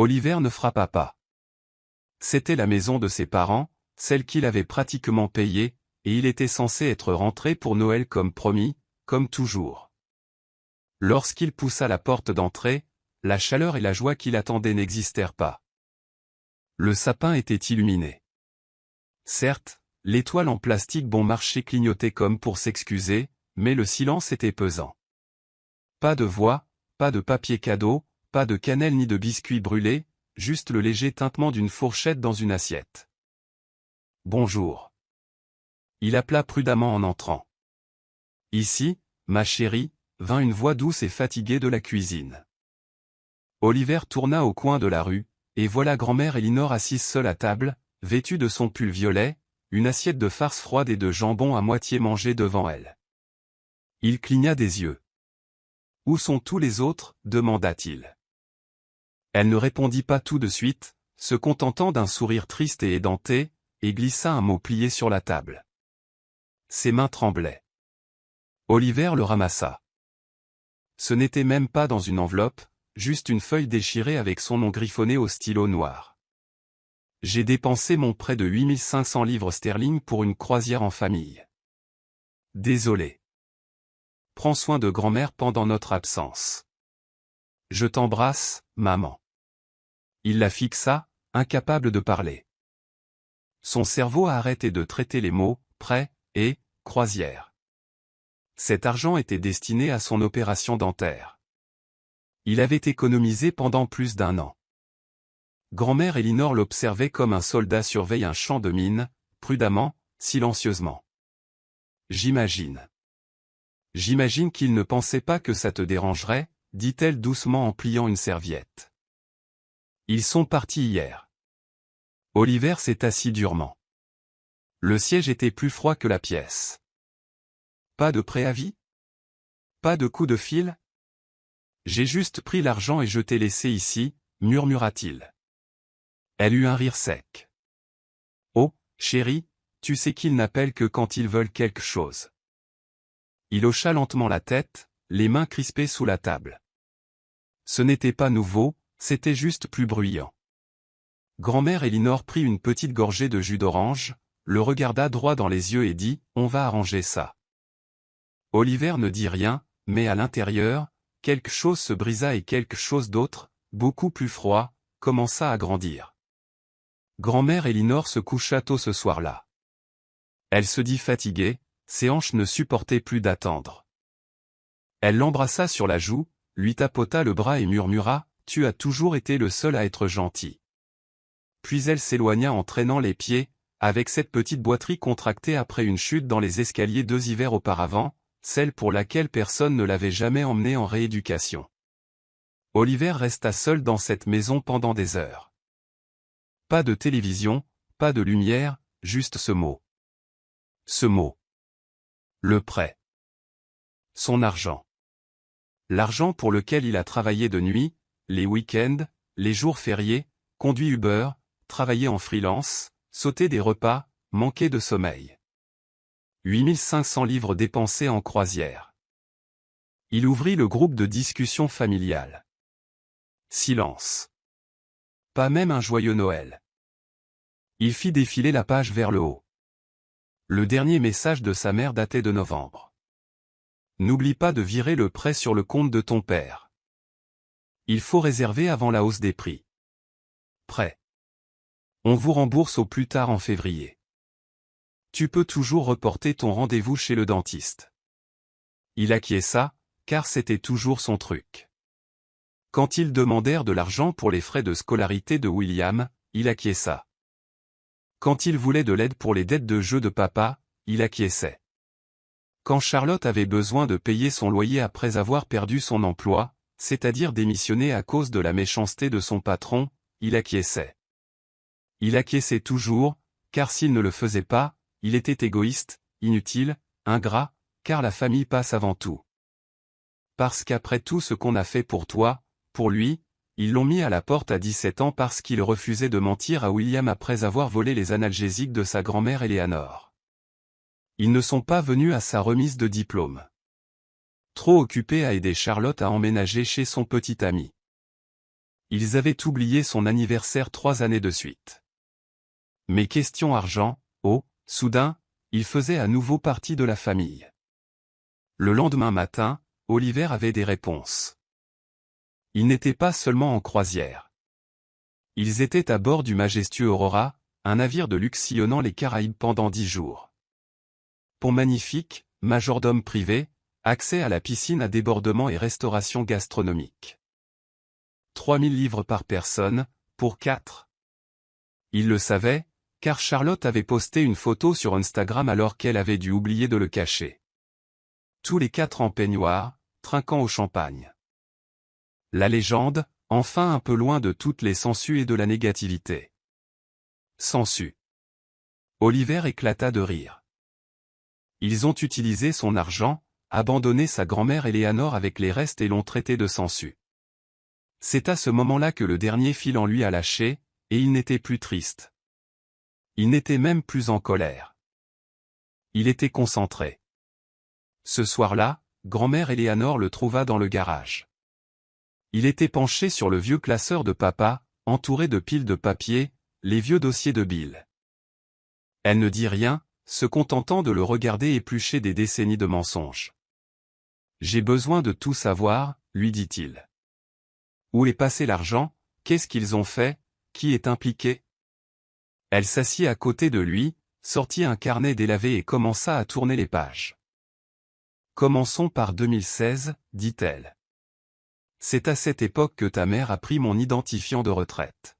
Oliver ne frappa pas. C'était la maison de ses parents, celle qu'il avait pratiquement payée, et il était censé être rentré pour Noël comme promis, comme toujours. Lorsqu'il poussa la porte d'entrée, la chaleur et la joie qui l'attendaient n'existèrent pas. Le sapin était illuminé. Certes, l'étoile en plastique bon marché clignotait comme pour s'excuser, mais le silence était pesant. Pas de voix, pas de papier cadeau, pas de cannelle ni de biscuits brûlés, juste le léger tintement d'une fourchette dans une assiette. « Bonjour. » Il appela prudemment en entrant. « Ici, ma chérie », vint une voix douce et fatiguée de la cuisine. Oliver tourna au coin de la rue, et voilà grand-mère Elinor assise seule à table, vêtue de son pull violet, une assiette de farce froide et de jambon à moitié mangé devant elle. Il cligna des yeux. « Où sont tous les autres ?» demanda-t-il. Elle ne répondit pas tout de suite, se contentant d'un sourire triste et édenté, et glissa un mot plié sur la table. Ses mains tremblaient. Oliver le ramassa. Ce n'était même pas dans une enveloppe, juste une feuille déchirée avec son nom griffonné au stylo noir. J'ai dépensé mon prêt de 8500 livres sterling pour une croisière en famille. Désolé. Prends soin de grand-mère pendant notre absence. Je t'embrasse, maman. Il la fixa, incapable de parler. Son cerveau a arrêté de traiter les mots « prêt » et « croisière ». Cet argent était destiné à son opération dentaire. Il avait économisé pendant plus d'1 an. Grand-mère Elinor l'observait comme un soldat surveille un champ de mines, prudemment, silencieusement. J'imagine. J'imagine qu'il ne pensait pas que ça te dérangerait, dit-elle doucement en pliant une serviette. Ils sont partis hier. Oliver s'est assis durement. Le siège était plus froid que la pièce. Pas de préavis? Pas de coup de fil? J'ai juste pris l'argent et je t'ai laissé ici, murmura-t-il. Elle eut un rire sec. Oh, chérie, tu sais qu'ils n'appellent que quand ils veulent quelque chose. Il hocha lentement la tête, les mains crispées sous la table. Ce n'était pas nouveau, c'était juste plus bruyant. Grand-mère Elinor prit une petite gorgée de jus d'orange, le regarda droit dans les yeux et dit « On va arranger ça ». Oliver ne dit rien, mais à l'intérieur, quelque chose se brisa et quelque chose d'autre, beaucoup plus froid, commença à grandir. Grand-mère Elinor se coucha tôt ce soir-là. Elle se dit fatiguée, ses hanches ne supportaient plus d'attendre. Elle l'embrassa sur la joue, lui tapota le bras et murmura « Tu as toujours été le seul à être gentil ». Puis elle s'éloigna en traînant les pieds, avec cette petite boiterie contractée après une chute dans les escaliers 2 hivers auparavant, celle pour laquelle personne ne l'avait jamais emmenée en rééducation. Oliver resta seul dans cette maison pendant des heures. Pas de télévision, pas de lumière, juste ce mot. Ce mot. Le prêt. Son argent. L'argent pour lequel il a travaillé de nuit, les week-ends, les jours fériés, conduit Uber, travaillé en freelance, sauté des repas, manqué de sommeil. 8500 livres dépensés en croisière. Il ouvrit le groupe de discussion familiale. Silence. Pas même un joyeux Noël. Il fit défiler la page vers le haut. Le dernier message de sa mère datait de novembre. N'oublie pas de virer le prêt sur le compte de ton père. Il faut réserver avant la hausse des prix. Prêt. On vous rembourse au plus tard en février. Tu peux toujours reporter ton rendez-vous chez le dentiste. Il acquiesça, car c'était toujours son truc. Quand ils demandèrent de l'argent pour les frais de scolarité de William, il acquiesça. Quand il voulait de l'aide pour les dettes de jeu de papa, il acquiesçait. Quand Charlotte avait besoin de payer son loyer après avoir perdu son emploi, c'est-à-dire démissionner à cause de la méchanceté de son patron, il acquiesçait. Il acquiesçait toujours, car s'il ne le faisait pas, il était égoïste, inutile, ingrat, car la famille passe avant tout. Parce qu'après tout ce qu'on a fait pour toi, pour lui, ils l'ont mis à la porte à 17 ans parce qu'il refusait de mentir à William après avoir volé les analgésiques de sa grand-mère Eleanor. Ils ne sont pas venus à sa remise de diplôme. Trop occupé à aider Charlotte à emménager chez son petit ami. Ils avaient oublié son anniversaire 3 années de suite. Mais question argent, soudain, il faisait à nouveau partie de la famille. Le lendemain matin, Oliver avait des réponses. Ils n'étaient pas seulement en croisière. Ils étaient à bord du majestueux Aurora, un navire de luxe sillonnant les Caraïbes pendant 10 jours. Pont magnifique, majordome privé, accès à la piscine à débordement et restauration gastronomique. 3000 livres par personne, pour 4. Il le savait, car Charlotte avait posté une photo sur Instagram alors qu'elle avait dû oublier de le cacher. Tous les 4 en peignoir, trinquant au champagne. La légende, enfin un peu loin de toutes les sangsues et de la négativité. Sangsues. Oliver éclata de rire. Ils ont utilisé son argent, abandonné sa grand-mère Eleanor avec les restes et l'ont traité de sangsues. C'est à ce moment-là que le dernier fil en lui a lâché, et il n'était plus triste. Il n'était même plus en colère. Il était concentré. Ce soir-là, grand-mère Eleanor le trouva dans le garage. Il était penché sur le vieux classeur de papa, entouré de piles de papier, les vieux dossiers de Bill. Elle ne dit rien, se contentant de le regarder éplucher des décennies de mensonges. « J'ai besoin de tout savoir, lui dit-il. Où est passé l'argent? Qu'est-ce qu'ils ont fait? Qui est impliqué? » Elle s'assit à côté de lui, sortit un carnet délavé et commença à tourner les pages. « Commençons par 2016, dit-elle. C'est à cette époque que ta mère a pris mon identifiant de retraite.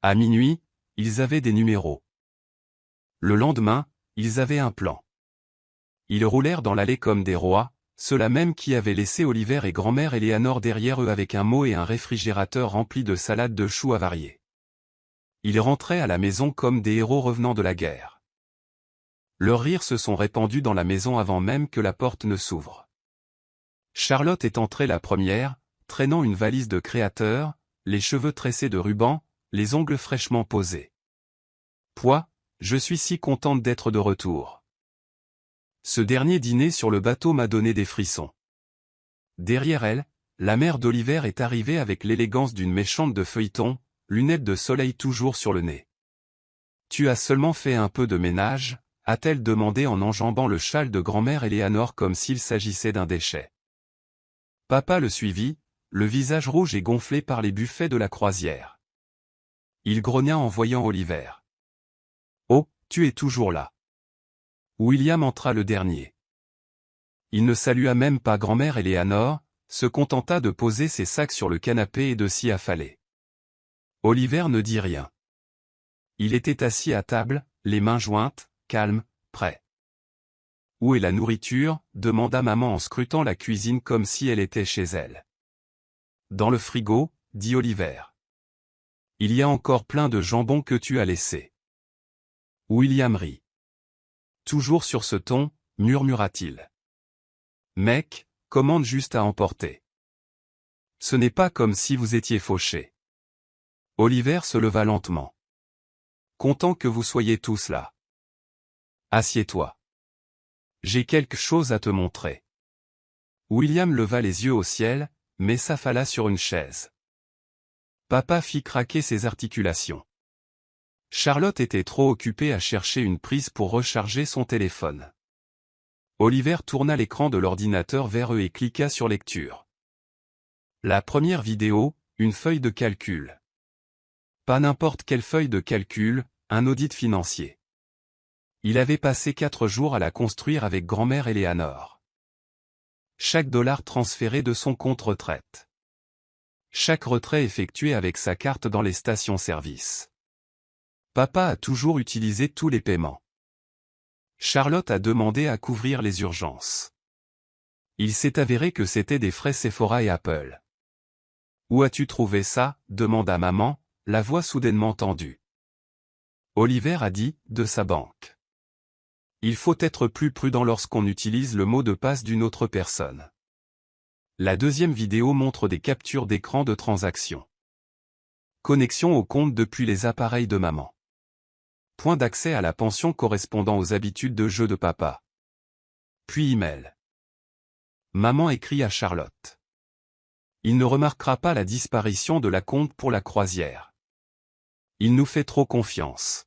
À minuit, ils avaient des numéros. Le lendemain, ils avaient un plan. Ils roulèrent dans l'allée comme des rois, ceux-là même qui avaient laissé Oliver et grand-mère Eleanor derrière eux avec un mot et un réfrigérateur rempli de salades de choux avariées. Ils rentraient à la maison comme des héros revenant de la guerre. Leurs rires se sont répandus dans la maison avant même que la porte ne s'ouvre. Charlotte est entrée la première, traînant une valise de créateur, les cheveux tressés de ruban, les ongles fraîchement posés. Pouah, je suis si contente d'être de retour. Ce dernier dîner sur le bateau m'a donné des frissons. Derrière elle, la mère d'Oliver est arrivée avec l'élégance d'une méchante de feuilleton, lunettes de soleil toujours sur le nez. Tu as seulement fait un peu de ménage, a-t-elle demandé en enjambant le châle de grand-mère Eleanor comme s'il s'agissait d'un déchet. Papa le suivit, le visage rouge et gonflé par les buffets de la croisière. Il grogna en voyant Oliver. « Oh, tu es toujours là. » William entra le dernier. Il ne salua même pas grand-mère Eleanor, se contenta de poser ses sacs sur le canapé et de s'y affaler. Oliver ne dit rien. Il était assis à table, les mains jointes, calme, prêt. « Où est la nourriture ?» demanda maman en scrutant la cuisine comme si elle était chez elle. « Dans le frigo, » dit Oliver. « Il y a encore plein de jambon que tu as laissé. » William rit. Toujours sur ce ton, murmura-t-il. « Mec, commande juste à emporter. Ce n'est pas comme si vous étiez fauché. » Oliver se leva lentement. « Content que vous soyez tous là. Assieds-toi. J'ai quelque chose à te montrer. » William leva les yeux au ciel, mais s'affala sur une chaise. Papa fit craquer ses articulations. Charlotte était trop occupée à chercher une prise pour recharger son téléphone. Oliver tourna l'écran de l'ordinateur vers eux et cliqua sur lecture. La première vidéo, une feuille de calcul. Pas n'importe quelle feuille de calcul, un audit financier. Il avait passé 4 jours à la construire avec grand-mère Eleanor. Chaque dollar transféré de son compte retraite. Chaque retrait effectué avec sa carte dans les stations-service. Papa a toujours utilisé tous les paiements. Charlotte a demandé à couvrir les urgences. Il s'est avéré que c'était des frais Sephora et Apple. « Où as-tu trouvé ça ?» demanda maman, la voix soudainement tendue. Oliver a dit « de sa banque. » Il faut être plus prudent lorsqu'on utilise le mot de passe d'une autre personne. La deuxième vidéo montre des captures d'écran de transactions. Connexion au compte depuis les appareils de maman. Point d'accès à la pension correspondant aux habitudes de jeu de papa. Puis email. Maman écrit à Charlotte. Il ne remarquera pas la disparition de la compte pour la croisière. Il nous fait trop confiance.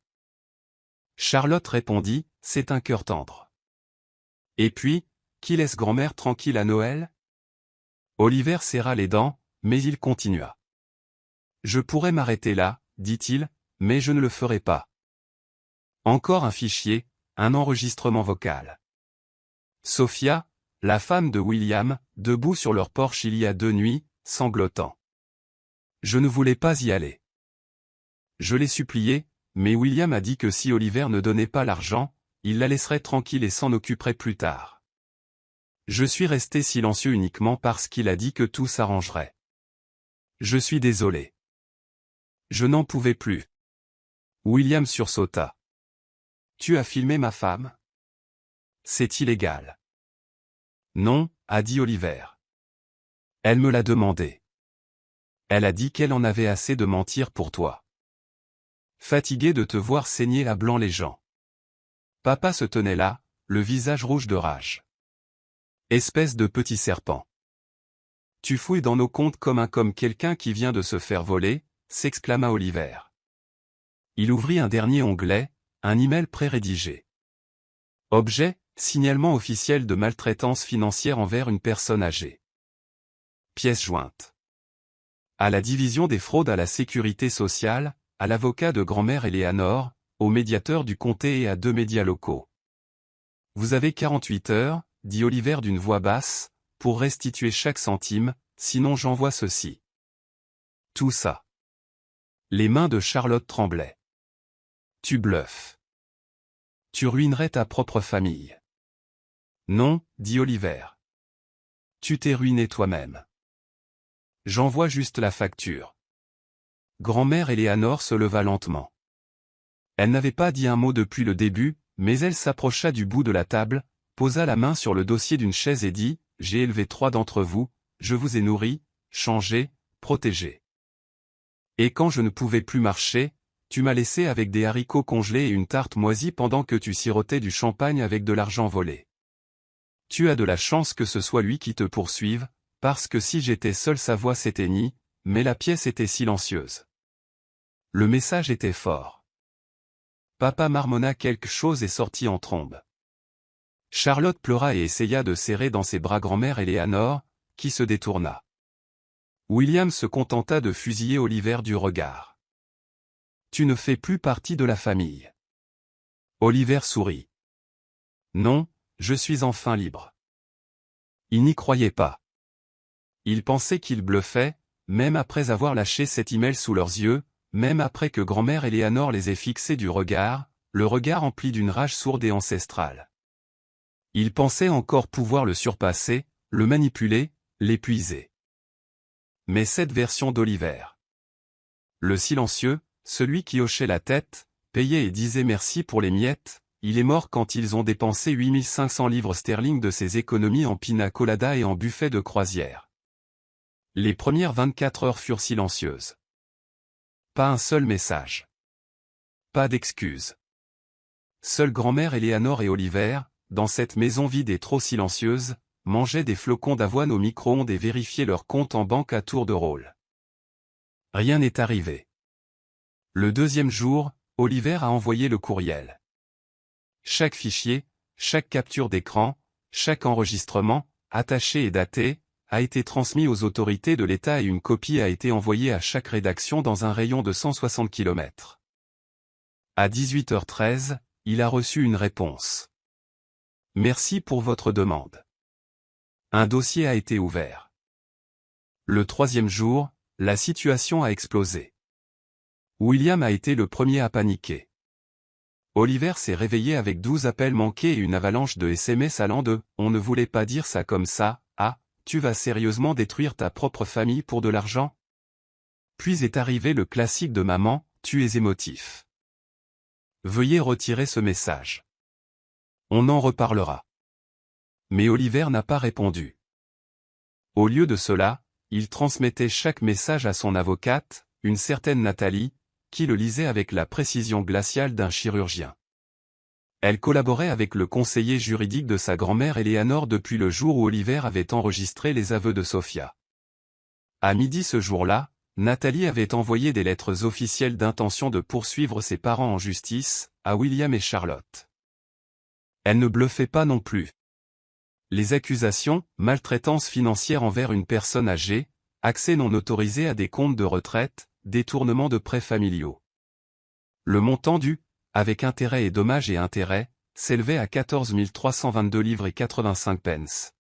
Charlotte répondit, c'est un cœur tendre. Et puis, qui laisse grand-mère tranquille à Noël? Oliver serra les dents, mais il continua. Je pourrais m'arrêter là, dit-il, mais je ne le ferai pas. Encore un fichier, un enregistrement vocal. Sophia, la femme de William, debout sur leur porche il y a 2 nuits, sanglotant. Je ne voulais pas y aller. Je l'ai supplié, mais William a dit que si Oliver ne donnait pas l'argent, il la laisserait tranquille et s'en occuperait plus tard. Je suis resté silencieux uniquement parce qu'il a dit que tout s'arrangerait. Je suis désolé. Je n'en pouvais plus. William sursauta. Tu as filmé ma femme? C'est illégal. Non, a dit Oliver. Elle me l'a demandé. Elle a dit qu'elle en avait assez de mentir pour toi. Fatigué de te voir saigner à blanc les gens. Papa se tenait là, le visage rouge de rage. Espèce de petit serpent. Tu fouilles dans nos comptes comme quelqu'un qui vient de se faire voler, s'exclama Oliver. Il ouvrit un dernier onglet, un email pré-rédigé. Objet, signalement officiel de maltraitance financière envers une personne âgée. Pièce jointe. À la division des fraudes à la sécurité sociale, à l'avocat de grand-mère Eleanor, au médiateur du comté et à 2 médias locaux. Vous avez 48 heures, dit Oliver d'une voix basse, pour restituer chaque centime, sinon j'envoie ceci. Tout ça. Les mains de Charlotte tremblaient. Tu bluffes. Tu ruinerais ta propre famille. Non, dit Oliver. Tu t'es ruiné toi-même. J'envoie juste la facture. Grand-mère Eleanor se leva lentement. Elle n'avait pas dit un mot depuis le début, mais elle s'approcha du bout de la table, posa la main sur le dossier d'une chaise et dit, « J'ai élevé 3 d'entre vous, je vous ai nourri, changé, protégé. Et quand je ne pouvais plus marcher, tu m'as laissé avec des haricots congelés et une tarte moisie pendant que tu sirotais du champagne avec de l'argent volé. Tu as de la chance que ce soit lui qui te poursuive, parce que si j'étais seul sa voix s'éteignit, mais la pièce était silencieuse. Le message était fort. Papa marmonna quelque chose et sortit en trombe. Charlotte pleura et essaya de serrer dans ses bras grand-mère Eleanor, qui se détourna. William se contenta de fusiller Oliver du regard. Tu ne fais plus partie de la famille. Oliver sourit. Non, je suis enfin libre. Il n'y croyait pas. Il pensait qu'il bluffait, même après avoir lâché cet email sous leurs yeux, même après que grand-mère Eleanor les ait fixés du regard, le regard empli d'une rage sourde et ancestrale. Il pensait encore pouvoir le surpasser, le manipuler, l'épuiser. Mais cette version d'Oliver. Le silencieux, celui qui hochait la tête, payait et disait merci pour les miettes, il est mort quand ils ont dépensé 8500 livres sterling de ses économies en pina colada et en buffet de croisière. Les premières 24 heures furent silencieuses. Pas un seul message. Pas d'excuses. Seule grand-mère Eleanor et Oliver, dans cette maison vide et trop silencieuse, mangeaient des flocons d'avoine au micro-ondes et vérifiaient leur compte en banque à tour de rôle. Rien n'est arrivé. Le 2e jour, Oliver a envoyé le courriel. Chaque fichier, chaque capture d'écran, chaque enregistrement, attaché et daté, a été transmis aux autorités de l'État et une copie a été envoyée à chaque rédaction dans un rayon de 160 km. À 18h13, il a reçu une réponse. Merci pour votre demande. Un dossier a été ouvert. Le 3e jour, la situation a explosé. William a été le premier à paniquer. Oliver s'est réveillé avec 12 appels manqués et une avalanche de SMS allant de « On ne voulait pas dire ça comme ça » à « Tu vas sérieusement détruire ta propre famille pour de l'argent ?» Puis est arrivé le classique de maman « Tu es émotif. Veuillez retirer ce message. On en reparlera. » Mais Oliver n'a pas répondu. Au lieu de cela, il transmettait chaque message à son avocate, une certaine Nathalie, qui le lisait avec la précision glaciale d'un chirurgien. Elle collaborait avec le conseiller juridique de sa grand-mère Eleanor depuis le jour où Oliver avait enregistré les aveux de Sophia. À midi ce jour-là, Nathalie avait envoyé des lettres officielles d'intention de poursuivre ses parents en justice, à William et Charlotte. Elle ne bluffait pas non plus. Les accusations, maltraitance financière envers une personne âgée, accès non autorisé à des comptes de retraite, détournement de prêts familiaux. Le montant dû, avec intérêts et dommages et intérêts, s'élevait à 14 322 livres et 85 pence.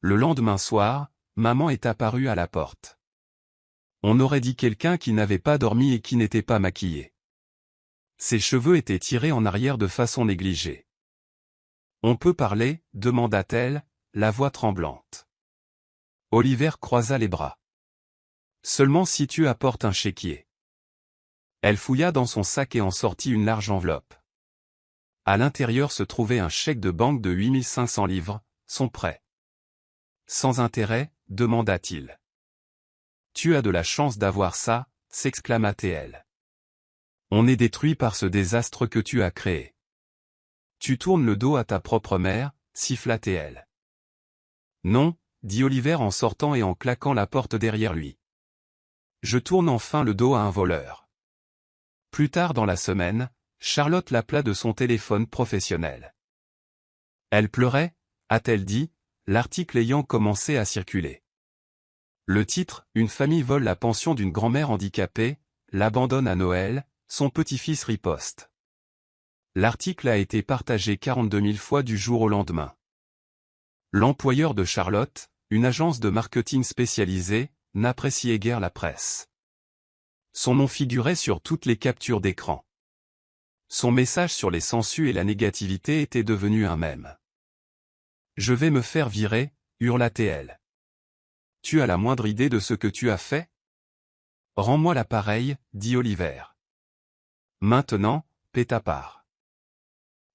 Le lendemain soir, maman est apparue à la porte. On aurait dit quelqu'un qui n'avait pas dormi et qui n'était pas maquillé. Ses cheveux étaient tirés en arrière de façon négligée. « On peut parler ?» demanda-t-elle, la voix tremblante. Oliver croisa les bras. « Seulement si tu apportes un chéquier. » Elle fouilla dans son sac et en sortit une large enveloppe. À l'intérieur se trouvait un chèque de banque de 8 500 livres, son prêt. « Sans intérêt ?» demanda-t-il. « Tu as de la chance d'avoir ça » s'exclama-t-elle. « On est détruit par ce désastre que tu as créé. Tu tournes le dos à ta propre mère » siffla-t-elle. « Non » dit Oliver en sortant et en claquant la porte derrière lui. « Je tourne enfin le dos à un voleur. » Plus tard dans la semaine, Charlotte l'appela de son téléphone professionnel. Elle pleurait, a-t-elle dit, l'article ayant commencé à circuler. Le titre, Une famille vole la pension d'une grand-mère handicapée, l'abandonne à Noël, son petit-fils riposte. L'article a été partagé 42 000 fois du jour au lendemain. L'employeur de Charlotte, une agence de marketing spécialisée, n'appréciait guère la presse. Son nom figurait sur toutes les captures d'écran. Son message sur les sangsues et la négativité était devenu un mème. « Je vais me faire virer » hurla-t-elle. « Tu as la moindre idée de ce que tu as fait ? Rends-moi l'appareil, dit Oliver. Maintenant, paie ta part.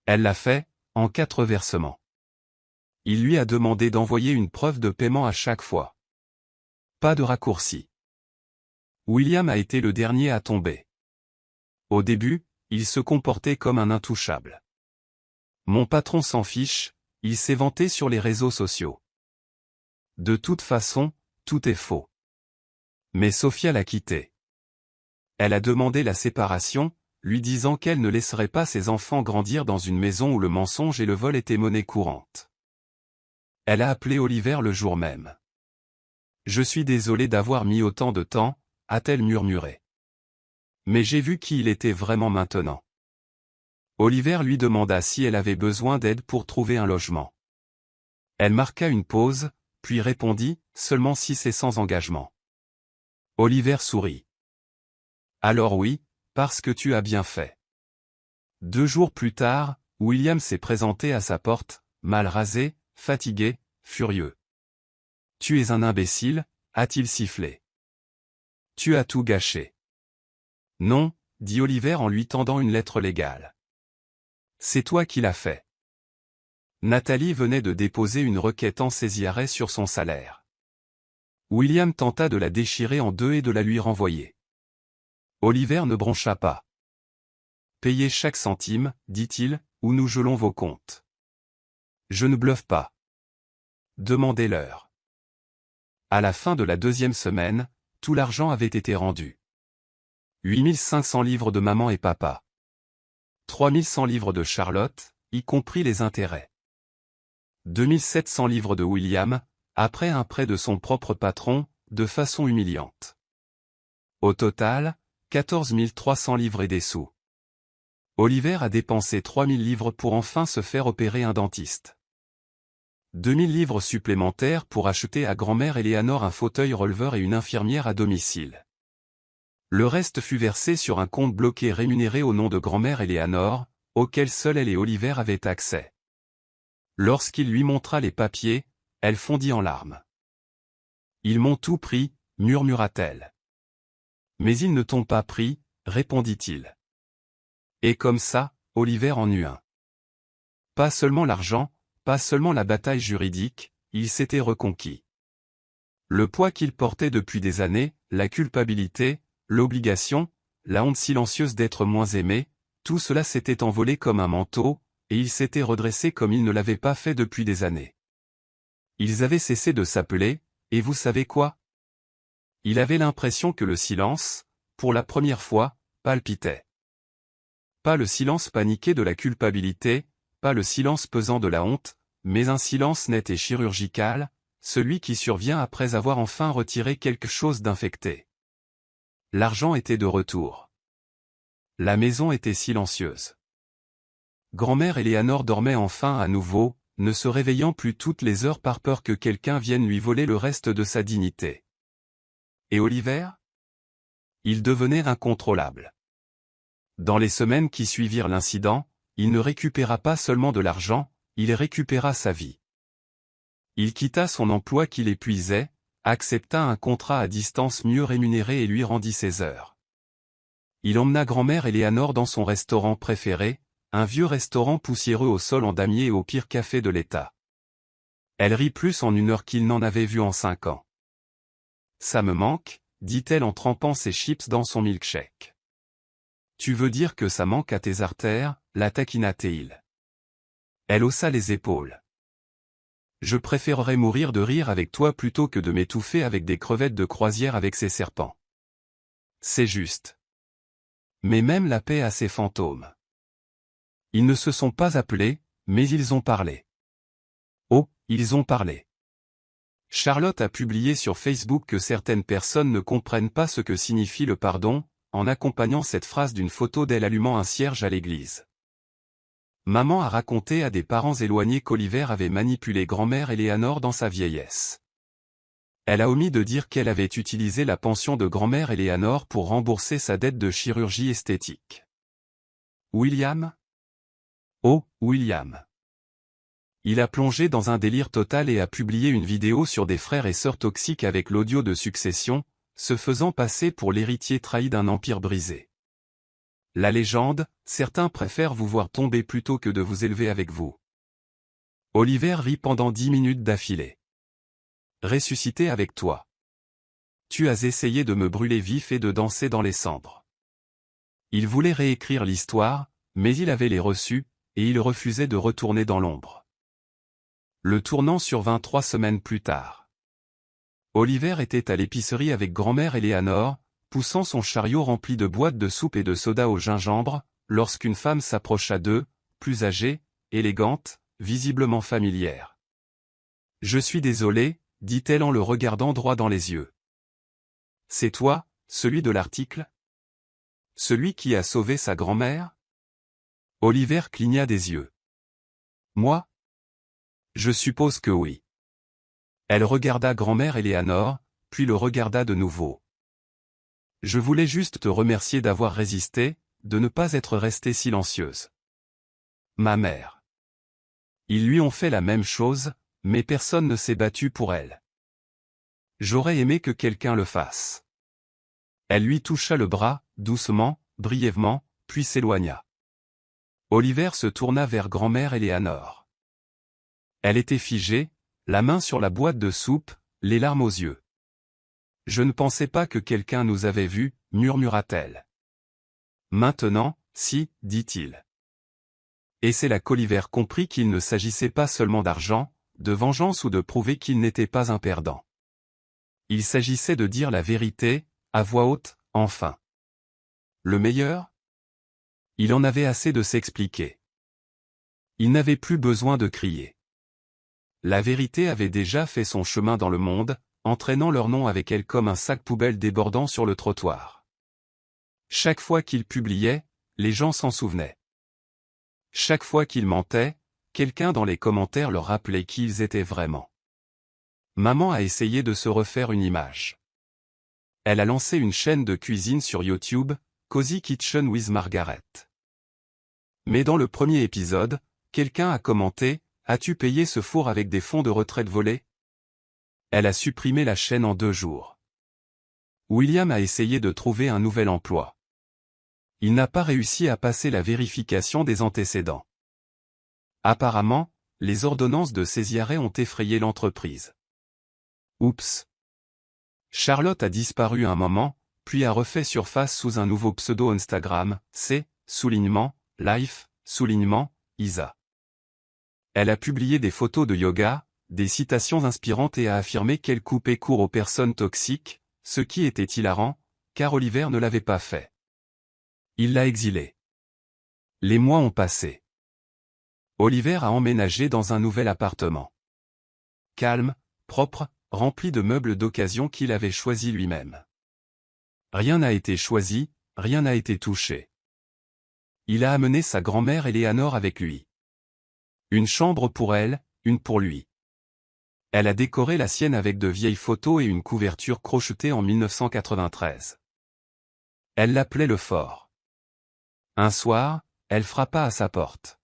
Elle l'a fait, en 4 versements. Il lui a demandé d'envoyer une preuve de paiement à chaque fois. Pas de raccourci. William a été le dernier à tomber. Au début, il se comportait comme un intouchable. Mon patron s'en fiche, il s'est vanté sur les réseaux sociaux. De toute façon, tout est faux. Mais Sophia l'a quitté. Elle a demandé la séparation, lui disant qu'elle ne laisserait pas ses enfants grandir dans une maison où le mensonge et le vol étaient monnaie courante. Elle a appelé Oliver le jour même. « Je suis désolée d'avoir mis autant de temps », a-t-elle murmuré. Mais j'ai vu qui il était vraiment maintenant. Oliver lui demanda si elle avait besoin d'aide pour trouver un logement. Elle marqua une pause, puis répondit, seulement si c'est sans engagement. Oliver sourit. Alors oui, parce que tu as bien fait. 2 jours plus tard, William s'est présenté à sa porte, mal rasé, fatigué, furieux. Tu es un imbécile, a-t-il sifflé. Tu as tout gâché. Non, dit Oliver en lui tendant une lettre légale. C'est toi qui l'as fait. Nathalie venait de déposer une requête en saisie-arrêt sur son salaire. William tenta de la déchirer en 2 et de la lui renvoyer. Oliver ne broncha pas. Payez chaque centime, dit-il, ou nous gelons vos comptes. Je ne bluffe pas. Demandez-leur. À la fin de la 2e semaine, tout l'argent avait été rendu. 8 500 livres de maman et papa. 3 100 livres de Charlotte, y compris les intérêts. 2 700 livres de William, après un prêt de son propre patron, de façon humiliante. Au total, 14 300 livres et des sous. Oliver a dépensé 3 000 livres pour enfin se faire opérer un dentiste. 2 000 livres supplémentaires pour acheter à grand-mère Eleanor un fauteuil releveur et une infirmière à domicile. Le reste fut versé sur un compte bloqué rémunéré au nom de grand-mère Eleanor, auquel seul elle et Oliver avaient accès. Lorsqu'il lui montra les papiers, elle fondit en larmes. « Ils m'ont tout pris » murmura-t-elle. « Mais ils ne t'ont pas pris » répondit-il. Et comme ça, Oliver en eut un. Pas seulement l'argent, pas seulement la bataille juridique, il s'était reconquis. Le poids qu'il portait depuis des années, la culpabilité, l'obligation, la honte silencieuse d'être moins aimé, tout cela s'était envolé comme un manteau, et il s'était redressé comme il ne l'avait pas fait depuis des années. Ils avaient cessé de s'appeler, et vous savez quoi ? Il avait l'impression que le silence, pour la première fois, palpitait. Pas le silence paniqué de la culpabilité, pas le silence pesant de la honte, mais un silence net et chirurgical, celui qui survient après avoir enfin retiré quelque chose d'infecté. L'argent était de retour. La maison était silencieuse. Grand-mère Eleanor dormait enfin à nouveau, ne se réveillant plus toutes les heures par peur que quelqu'un vienne lui voler le reste de sa dignité. Et Oliver? Il devenait incontrôlable. Dans les semaines qui suivirent l'incident, il ne récupéra pas seulement de l'argent, il récupéra sa vie. Il quitta son emploi qui l'épuisait, accepta un contrat à distance mieux rémunéré et lui rendit ses heures. Il emmena grand-mère Eleanor dans son restaurant préféré, un vieux restaurant poussiéreux au sol en damier et au pire café de l'État. Elle rit plus en 1 heure qu'il n'en avait vu en 5 ans. Ça me manque, dit-elle en trempant ses chips dans son milkshake. Tu veux dire que ça manque à tes artères, la taquina-t-il. Elle haussa les épaules. Je préférerais mourir de rire avec toi plutôt que de m'étouffer avec des crevettes de croisière avec ces serpents. C'est juste. Mais même la paix a ses fantômes. Ils ne se sont pas appelés, mais ils ont parlé. Oh, ils ont parlé. Charlotte a publié sur Facebook que certaines personnes ne comprennent pas ce que signifie le pardon, en accompagnant cette phrase d'une photo d'elle allumant un cierge à l'église. Maman a raconté à des parents éloignés qu'Oliver avait manipulé grand-mère Eleanor dans sa vieillesse. Elle a omis de dire qu'elle avait utilisé la pension de grand-mère Eleanor pour rembourser sa dette de chirurgie esthétique. William? Oh, William. Il a plongé dans un délire total et a publié une vidéo sur des frères et sœurs toxiques avec l'audio de Succession, se faisant passer pour l'héritier trahi d'un empire brisé. La légende, certains préfèrent vous voir tomber plutôt que de vous élever avec vous. Oliver rit pendant 10 minutes d'affilée. Ressuscité avec toi. Tu as essayé de me brûler vif et de danser dans les cendres. Il voulait réécrire l'histoire, mais il avait les reçus, et il refusait de retourner dans l'ombre. Le tournant survint 3 semaines plus tard. Oliver était à l'épicerie avec grand-mère Eleanor, poussant son chariot rempli de boîtes de soupe et de soda au gingembre, lorsqu'une femme s'approcha d'eux, plus âgée, élégante, visiblement familière. « Je suis désolée, dit-elle en le regardant droit dans les yeux. C'est toi, celui de l'article? Celui qui a sauvé sa grand-mère? Oliver cligna des yeux. Moi? Je suppose que oui. Elle regarda grand-mère Eleanor, puis le regarda de nouveau. Je voulais juste te remercier d'avoir résisté, de ne pas être restée silencieuse. Ma mère. Ils lui ont fait la même chose, mais personne ne s'est battu pour elle. J'aurais aimé que quelqu'un le fasse. Elle lui toucha le bras, doucement, brièvement, puis s'éloigna. Oliver se tourna vers grand-mère Eleanor. Elle était figée, la main sur la boîte de soupe, les larmes aux yeux. Je ne pensais pas que quelqu'un nous avait vus, murmura-t-elle. Maintenant, si, dit-il. Et c'est là qu'Oliver comprit qu'il ne s'agissait pas seulement d'argent, de vengeance ou de prouver qu'il n'était pas un perdant. Il s'agissait de dire la vérité, à voix haute, enfin. Le meilleur? Il en avait assez de s'expliquer. Il n'avait plus besoin de crier. La vérité avait déjà fait son chemin dans le monde, entraînant leur nom avec elle comme un sac poubelle débordant sur le trottoir. Chaque fois qu'il publiait, les gens s'en souvenaient. Chaque fois qu'il mentait, quelqu'un dans les commentaires leur rappelait qui ils étaient vraiment. Maman a essayé de se refaire une image. Elle a lancé une chaîne de cuisine sur YouTube, Cozy Kitchen with Margaret. Mais dans le premier épisode, quelqu'un a commenté « As-tu payé ce four avec des fonds de retraite volés ?» Elle a supprimé la chaîne en 2 jours. William a essayé de trouver un nouvel emploi. Il n'a pas réussi à passer la vérification des antécédents. Apparemment, les ordonnances de saisie-arrêt ont effrayé l'entreprise. Oups. Charlotte a disparu un moment, puis a refait surface sous un nouveau pseudo Instagram, _life, Isa. Elle a publié des photos de yoga, des citations inspirantes et a affirmé qu'elle coupait court aux personnes toxiques, ce qui était hilarant, car Oliver ne l'avait pas fait. Il l'a exilé. Les mois ont passé. Oliver a emménagé dans un nouvel appartement. Calme, propre, rempli de meubles d'occasion qu'il avait choisis lui-même. Rien n'a été choisi, rien n'a été touché. Il a amené sa grand-mère Eleanor avec lui. Une chambre pour elle, une pour lui. Elle a décoré la sienne avec de vieilles photos et une couverture crochetée en 1993. Elle l'appelait le fort. Un soir, elle frappa à sa porte.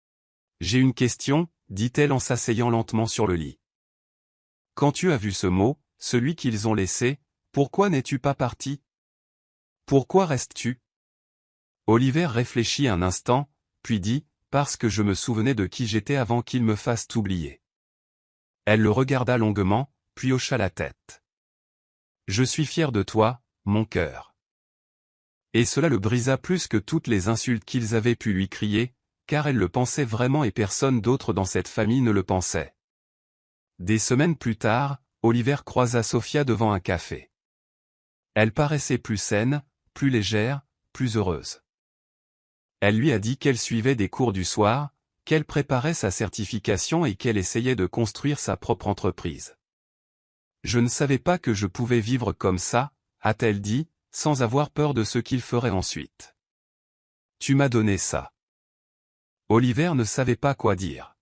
« J'ai une question », dit-elle en s'asseyant lentement sur le lit. « Quand tu as vu ce mot, celui qu'ils ont laissé, pourquoi n'es-tu pas parti? Pourquoi restes-tu » Oliver réfléchit un instant, puis dit, « Parce que je me souvenais de qui j'étais avant qu'ils me fassent oublier. » Elle le regarda longuement, puis hocha la tête. « Je suis fier de toi, mon cœur. » Et cela le brisa plus que toutes les insultes qu'ils avaient pu lui crier, car elle le pensait vraiment et personne d'autre dans cette famille ne le pensait. Des semaines plus tard, Oliver croisa Sophia devant un café. Elle paraissait plus saine, plus légère, plus heureuse. Elle lui a dit qu'elle suivait des cours du soir, qu'elle préparait sa certification et qu'elle essayait de construire sa propre entreprise. « Je ne savais pas que je pouvais vivre comme ça », a-t-elle dit, sans avoir peur de ce qu'il ferait ensuite. « Tu m'as donné ça. » Oliver ne savait pas quoi dire.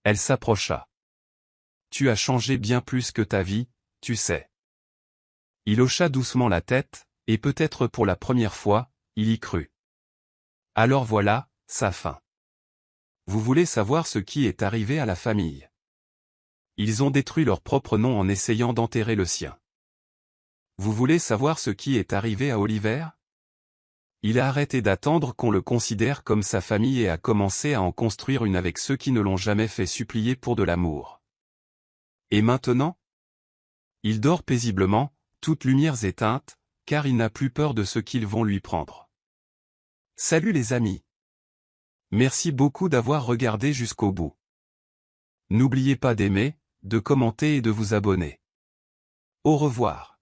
Elle s'approcha. « Tu as changé bien plus que ta vie, tu sais. » Il hocha doucement la tête, et peut-être pour la première fois, il y crut. « Alors voilà, sa fin. Vous voulez savoir ce qui est arrivé à la famille. Ils ont détruit leur propre nom en essayant d'enterrer le sien. Vous voulez savoir ce qui est arrivé à Oliver? Il a arrêté d'attendre qu'on le considère comme sa famille et a commencé à en construire une avec ceux qui ne l'ont jamais fait supplier pour de l'amour. Et maintenant? Il dort paisiblement, toutes lumières éteintes, car il n'a plus peur de ce qu'ils vont lui prendre. Salut les amis! Merci beaucoup d'avoir regardé jusqu'au bout. N'oubliez pas d'aimer, de commenter et de vous abonner. Au revoir.